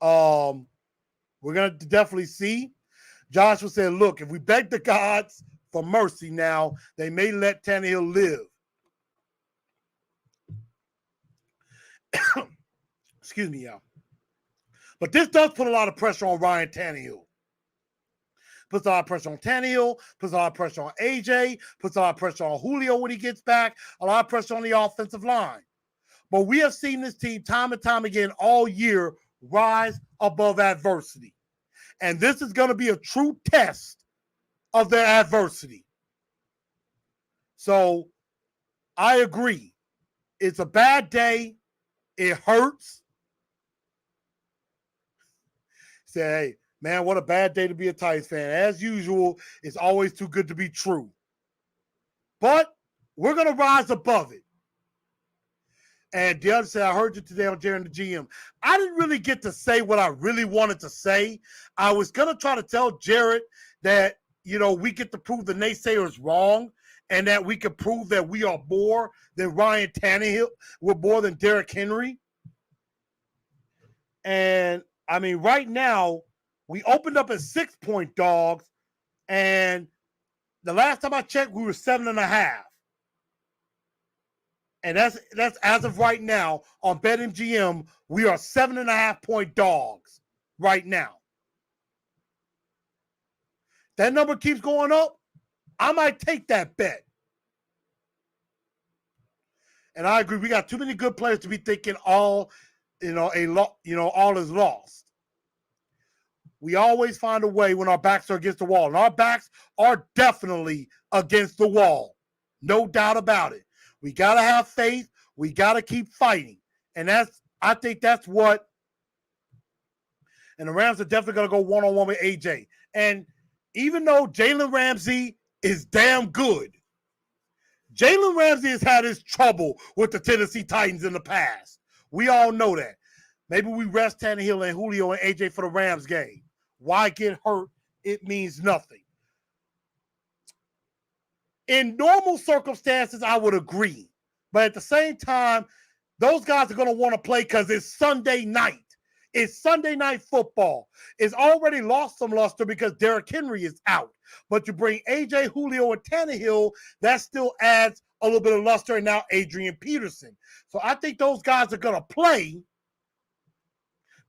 We're going to definitely see. Joshua said, look, if we beg the gods for mercy now, they may let Tannehill live. Excuse me, y'all. But this does put a lot of pressure on Ryan Tannehill. Puts a lot of pressure on Tannehill, puts a lot of pressure on AJ, puts a lot of pressure on Julio when he gets back, a lot of pressure on the offensive line. But we have seen this team time and time again all year rise above adversity. And this is going to be a true test of their adversity. So I agree. It's a bad day. It hurts. Say, hey, man, what a bad day to be a Titans fan. As usual, it's always too good to be true. But we're going to rise above it. And the other said, I heard you today on Jerry and the GM. I didn't really get to say what I really wanted to say. I was going to try to tell Jared that, we get to prove the naysayers wrong and that we can prove that we are more than Ryan Tannehill. We're more than Derrick Henry. And, right now, we opened up as 6-point dogs. And the last time I checked, we were 7.5. And that's as of right now on BetMGM, we are 7.5-point dogs right now. That number keeps going up. I might take that bet. And I agree. We got too many good players to be thinking all is lost. We always find a way when our backs are against the wall. And our backs are definitely against the wall. No doubt about it. We got to have faith. We got to keep fighting. And I think that's what, and the Rams are definitely going to go one-on-one with AJ. And even though Jalen Ramsey is damn good, Jalen Ramsey has had his trouble with the Tennessee Titans in the past. We all know that. Maybe we rest Tannehill and Julio and AJ for the Rams game. Why get hurt? It means nothing. In normal circumstances, I would agree. But at the same time, those guys are going to want to play because it's Sunday night. It's Sunday night football. It's already lost some luster because Derrick Henry is out. But you bring AJ, Julio, and Tannehill, that still adds a little bit of luster, and now Adrian Peterson. So I think those guys are going to play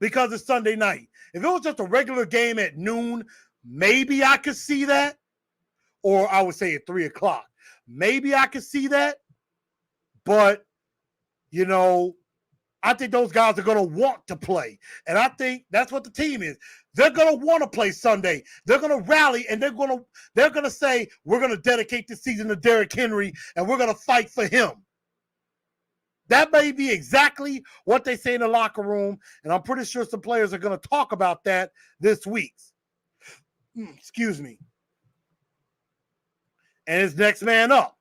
because it's Sunday night. If it was just a regular game at noon, maybe I could see that. Or I would say at 3 o'clock. Maybe I could see that. But, I think those guys are going to want to play. And I think that's what the team is. They're going to want to play Sunday. They're going to rally, and they're going to say, we're going to dedicate this season to Derrick Henry, and we're going to fight for him. That may be exactly what they say in the locker room, and I'm pretty sure some players are going to talk about that this week. Excuse me. And it's next man up.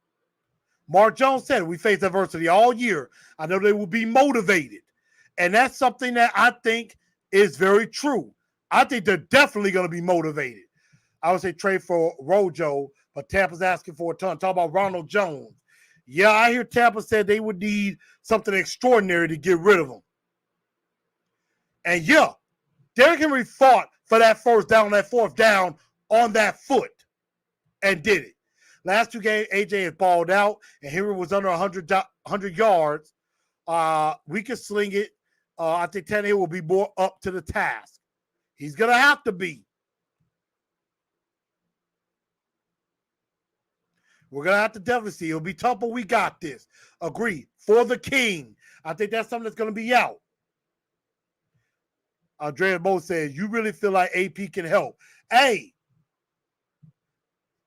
Mark Jones said, we face adversity all year. I know they will be motivated. And that's something that I think is very true. I think they're definitely going to be motivated. I would say trade for Rojo, but Tampa's asking for a ton. Talk about Ronald Jones. Yeah, I hear Tampa said they would need something extraordinary to get rid of him. And yeah, Derrick Henry fought for that first down, that fourth down on that foot and did it. Last two games, AJ has balled out, and Henry was under 100 yards. We can sling it. I think Tannehill will be more up to the task. He's going to have to be. We're going to have to definitely see. It'll be tough, but we got this. Agree. For the king. I think that's something that's going to be out. Andrea Mo says, you really feel like AP can help. Hey,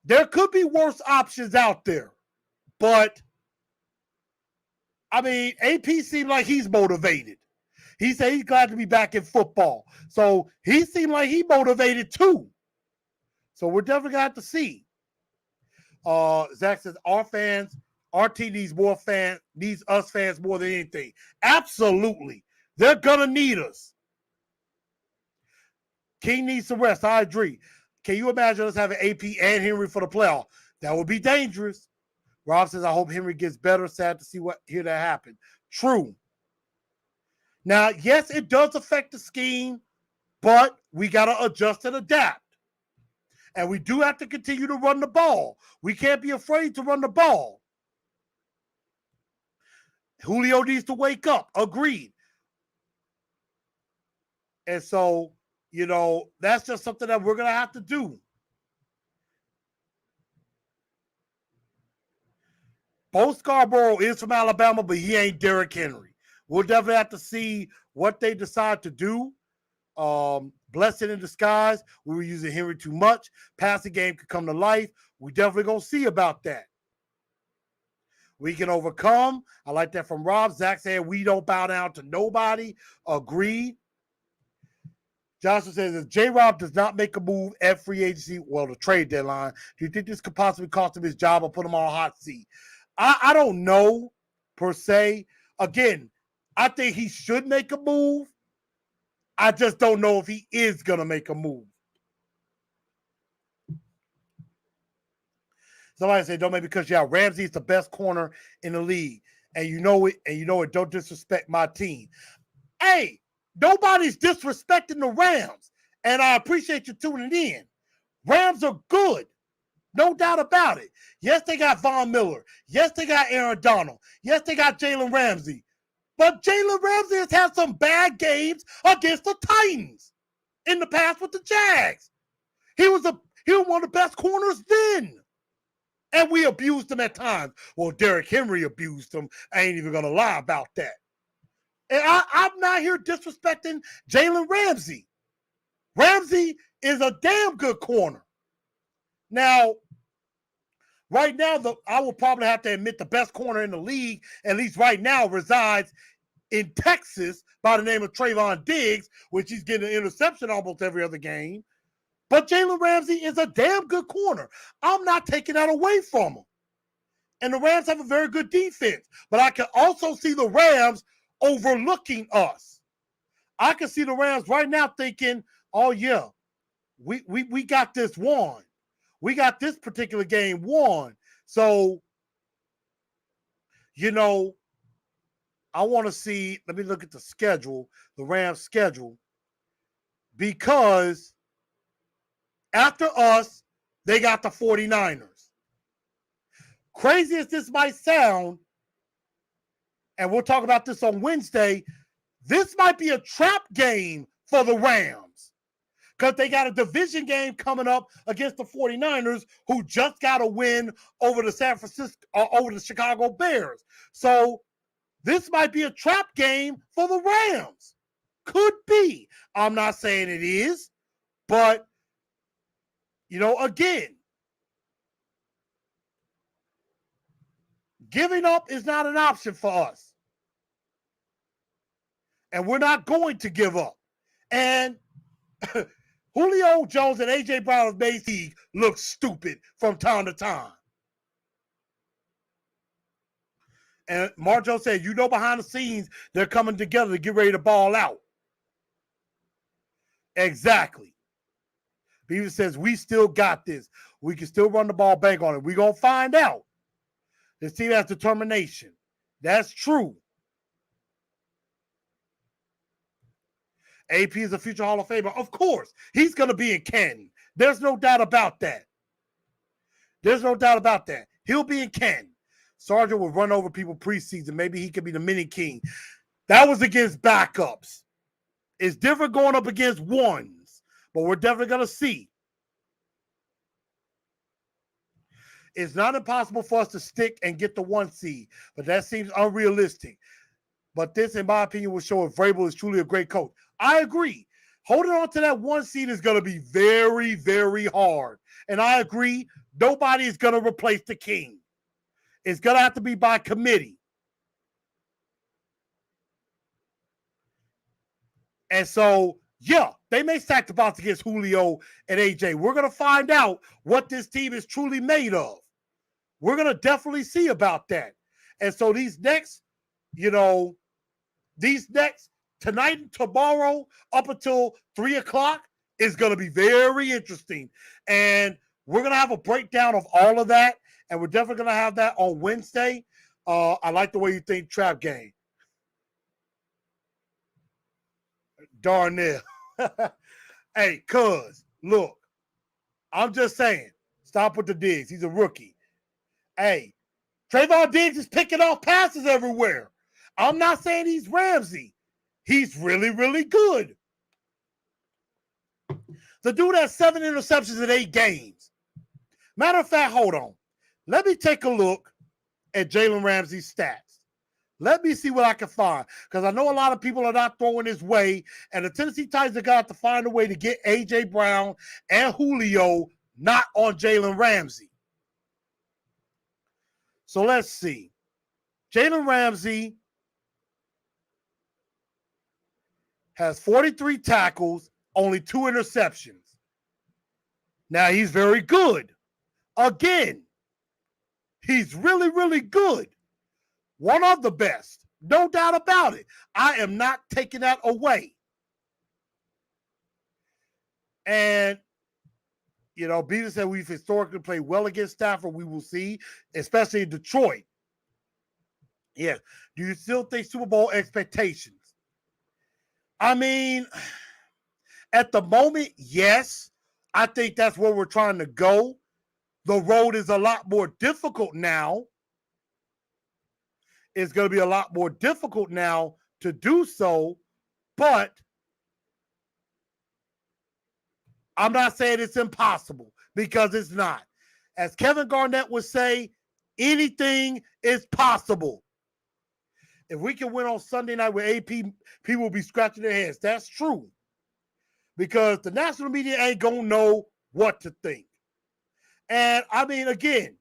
there could be worse options out there, but AP seemed like he's motivated. He said he's glad to be back in football. So he seemed like he motivated too. So we're definitely going to have to see. Zach says, our team needs us fans more than anything. Absolutely. They're going to need us. King needs some rest. I agree. Can you imagine us having AP and Henry for the playoff? That would be dangerous. Rob says, I hope Henry gets better. Sad to hear that happen. True. Now, yes, it does affect the scheme, but we got to adjust and adapt. And we do have to continue to run the ball. We can't be afraid to run the ball. Julio needs to wake up. Agreed. And so, that's just something that we're going to have to do. Bo Scarborough is from Alabama, but he ain't Derrick Henry. We'll definitely have to see what they decide to do. Blessing in disguise. We were using Henry too much. Passing game could come to life. We definitely going to see about that. We can overcome. I like that from Rob. Zach said we don't bow down to nobody. Agreed. Johnson says, if J-Rob does not make a move at free agency, the trade deadline, do you think this could possibly cost him his job or put him on a hot seat? I don't know, per se. Again, I think he should make a move. I just don't know if he is going to make a move. Somebody said, don't make me because, Ramsey is the best corner in the league. And you know it, don't disrespect my team. Hey, nobody's disrespecting the Rams, and I appreciate you tuning in. Rams are good, no doubt about it. Yes, they got Von Miller. Yes, they got Aaron Donald. Yes, they got Jalen Ramsey. But Jalen Ramsey has had some bad games against the Titans in the past with the Jags. He was one of the best corners then. And we abused him at times. Well, Derrick Henry abused him. I ain't even going to lie about that. And I'm not here disrespecting Jalen Ramsey. Ramsey is a damn good corner. Now, right now, I will probably have to admit the best corner in the league, at least right now, resides in Texas by the name of Trayvon Diggs, which he's getting an interception almost every other game. But Jalen Ramsey is a damn good corner. I'm not taking that away from him. And the Rams have a very good defense. But I can also see the Rams overlooking us. I can see the Rams right now thinking, oh, yeah, we got this won. We got this particular game won. So, you know, I want to see, let me look at the schedule, the Rams schedule, because after us, they got the 49ers. Crazy as this might sound, and we'll talk about this on Wednesday, this might be a trap game for the Rams because they got a division game coming up against the 49ers who just got a win over over the Chicago Bears. So this might be a trap game for the Rams. Could be. I'm not saying it is, but, again, giving up is not an option for us. And we're not going to give up. And Julio Jones and A.J. Brown's made league look stupid from time to time. And Marjo said, behind the scenes, they're coming together to get ready to ball out. Exactly. Beaver says, we still got this. We can still run the ball back on it. We're going to find out. This team has determination. That's true. AP is a future Hall of Famer. Of course, he's going to be in Canton. There's no doubt about that. He'll be in Canton. Sargent will run over people preseason. Maybe he could be the mini king. That was against backups. It's different going up against ones, but we're definitely going to see. It's not impossible for us to stick and get the 1 seed, but that seems unrealistic. But this, in my opinion, will show if Vrabel is truly a great coach. I agree. Holding on to that 1 seed is going to be very, very hard. And I agree, nobody is going to replace the king. It's going to have to be by committee. And so, yeah, they may stack the box against Julio and AJ. We're going to find out what this team is truly made of. We're going to definitely see about that. And so these next, tonight and tomorrow up until 3 o'clock is going to be very interesting. And we're going to have a breakdown of all of that. And we're definitely going to have that on Wednesday. I like the way you think trap game. Darnell. Hey, cuz, look, I'm just saying, stop with the digs. He's a rookie. Hey, Trayvon Diggs is picking off passes everywhere. I'm not saying he's Ramsey. He's really, really good. The dude has 7 interceptions in 8 games. Matter of fact, hold on. Let me take a look at Jalen Ramsey's stats. Let me see what I can find. Because I know a lot of people are not throwing his way. And the Tennessee Titans are going to have to find a way to get A.J. Brown and Julio not on Jalen Ramsey. So let's see. Jalen Ramsey has 43 tackles, only 2 interceptions. Now, he's very good. Again, he's really, really good. One of the best. No doubt about it. I am not taking that away. And, Beaver said we've historically played well against Stafford. We will see, especially in Detroit. Yeah. Do you still think Super Bowl expectations? I mean, at the moment, yes. I think that's where we're trying to go. The road is a lot more difficult now. It's going to be a lot more difficult now to do so, but I'm not saying it's impossible because it's not. As Kevin Garnett would say, anything is possible. If we can win on Sunday night with AP, people will be scratching their heads. That's true. Because the national media ain't going to know what to think. And, I mean, again,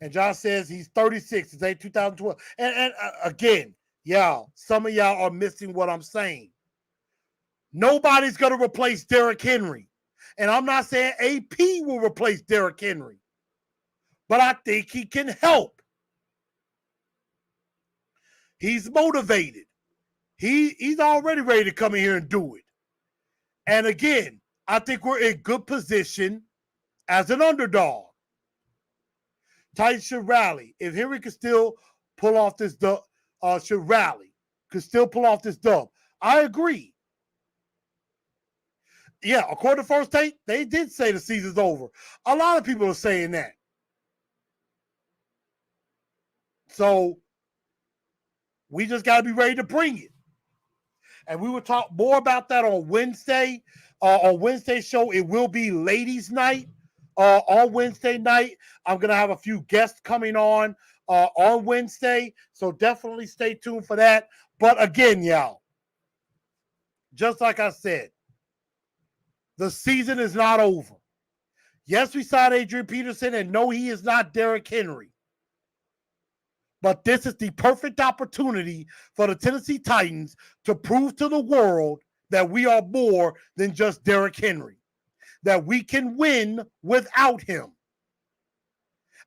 and Josh says he's 36. It's 2012. And again, y'all, some of y'all are missing what I'm saying. Nobody's going to replace Derrick Henry. And I'm not saying AP will replace Derrick Henry. But I think he can help. He's motivated. He's already ready to come in here and do it. And again, I think we're in good position as an underdog. Titans should rally. If Henry could still pull off this dub, should rally, could still pull off this dub. I agree. Yeah, according to First Take, they did say the season's over. A lot of people are saying that. So we just got to be ready to bring it. And we will talk more about that on Wednesday. On Wednesday's show, it will be ladies' night. On Wednesday night, I'm going to have a few guests coming on Wednesday. So definitely stay tuned for that. But again, y'all, just like I said, the season is not over. Yes, we signed Adrian Peterson, and no, he is not Derrick Henry. But this is the perfect opportunity for the Tennessee Titans to prove to the world that we are more than just Derrick Henry, that we can win without him.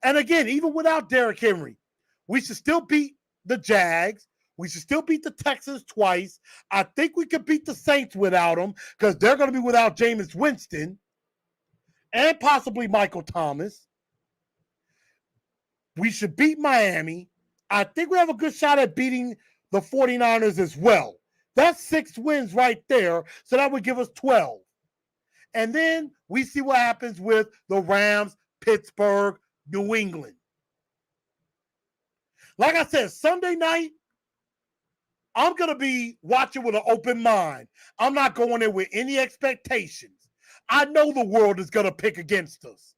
And again, even without Derrick Henry, we should still beat the Jags. We should still beat the Texans twice. I think we could beat the Saints without them because they're going to be without Jameis Winston and possibly Michael Thomas. We should beat Miami. I think we have a good shot at beating the 49ers as well. That's 6 wins right there, so that would give us 12. And then we see what happens with the Rams, Pittsburgh, New England. Like I said, Sunday night, I'm going to be watching with an open mind. I'm not going in with any expectations. I know the world is going to pick against us.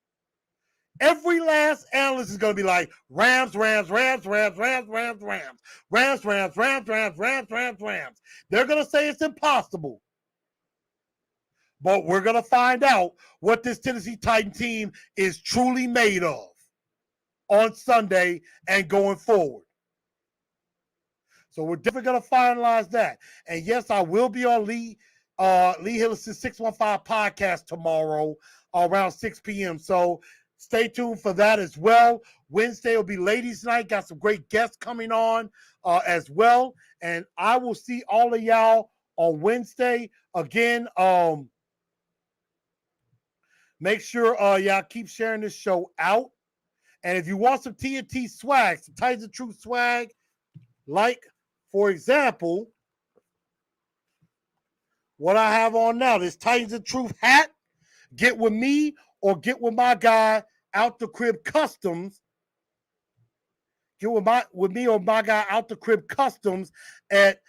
Every last analyst is going to be like, Rams, Rams, Rams, Rams, Rams, Rams, Rams, Rams, Rams, Rams, Rams, Rams, Rams, Rams. They're going to say it's impossible. But we're going to find out what this Tennessee Titan team is truly made of on Sunday and going forward. So we're definitely going to finalize that. And yes, I will be on Lee Hillis's 615 podcast tomorrow around 6 p.m. So stay tuned for that as well. Wednesday will be ladies' night. Got some great guests coming on as well. And I will see all of y'all on Wednesday. Again, make sure y'all keep sharing this show out. And if you want some TNT swag, some Titans of Truth swag, like, for example, what I have on now, this Titans of Truth hat, get with me or get with my guy, Out the Crib Customs. Get with me or my guy, Out the Crib Customs at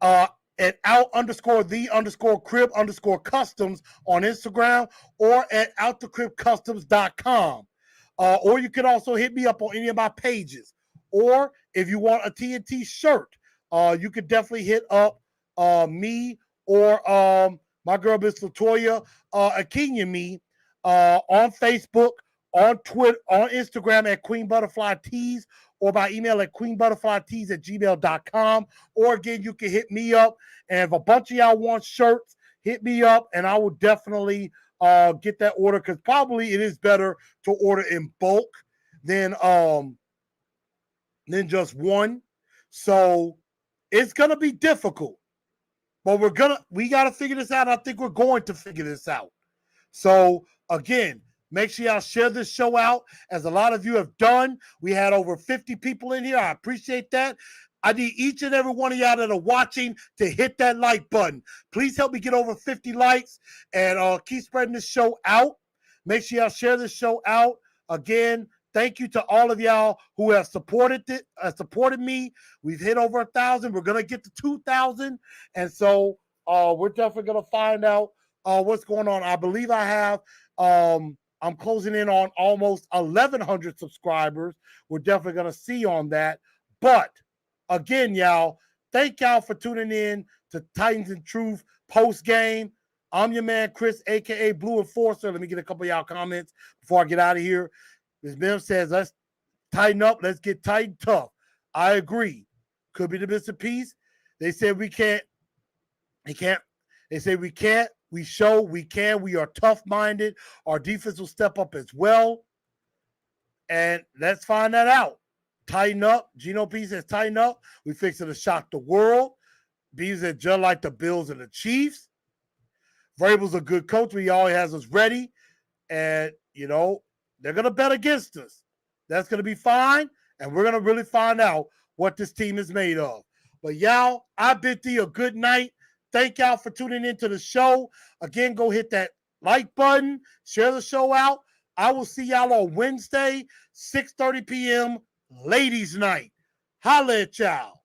out_the_crib_customs on Instagram or at outthecribcustoms.com. Or you can also hit me up on any of my pages. Or if you want a TNT shirt, you could definitely hit up me or my girl, Miss Latoya Akinyemi on Facebook, on Twitter, on Instagram at Queen Butterfly Tees, or by email at queenbutterflytees@gmail.com. Or again, you can hit me up. And if a bunch of y'all want shirts, hit me up and I will definitely get that order, because probably it is better to order in bulk than just one. So it's gonna be difficult. But we got to figure this out. I think we're going to figure this out. So, again, make sure y'all share this show out, as a lot of you have done. We had over 50 people in here. I appreciate that. I need each and every one of y'all that are watching to hit that like button. Please help me get over 50 likes and keep spreading this show out. Make sure y'all share this show out. Again, thank you to all of y'all who have supported me. We've hit over 1,000. We're going to get to 2,000. And so we're definitely going to find out what's going on. I believe I have, I'm closing in on almost 1,100 subscribers. We're definitely going to see on that. But again, y'all, thank y'all for tuning in to Titans and Truth post game. I'm your man, Chris, a.k.a. Blue Enforcer. Let me get a couple of y'all comments before I get out of here. Ms. Bim says, let's tighten up. Let's get tight and tough. I agree. Could be the missing piece. They said we can't. They can't. They say we can't. We show we can. We are tough-minded. Our defense will step up as well. And let's find that out. Tighten up. Gino P says tighten up. We fixing to shock the world. Bees are just like the Bills and the Chiefs. Vrabel's a good coach. He always has us ready. And, they're going to bet against us. That's going to be fine. And we're going to really find out what this team is made of. But y'all, I bid thee a good night. Thank y'all for tuning into the show. Again, go hit that like button. Share the show out. I will see y'all on Wednesday, 6:30 p.m., ladies' night. Holla at y'all.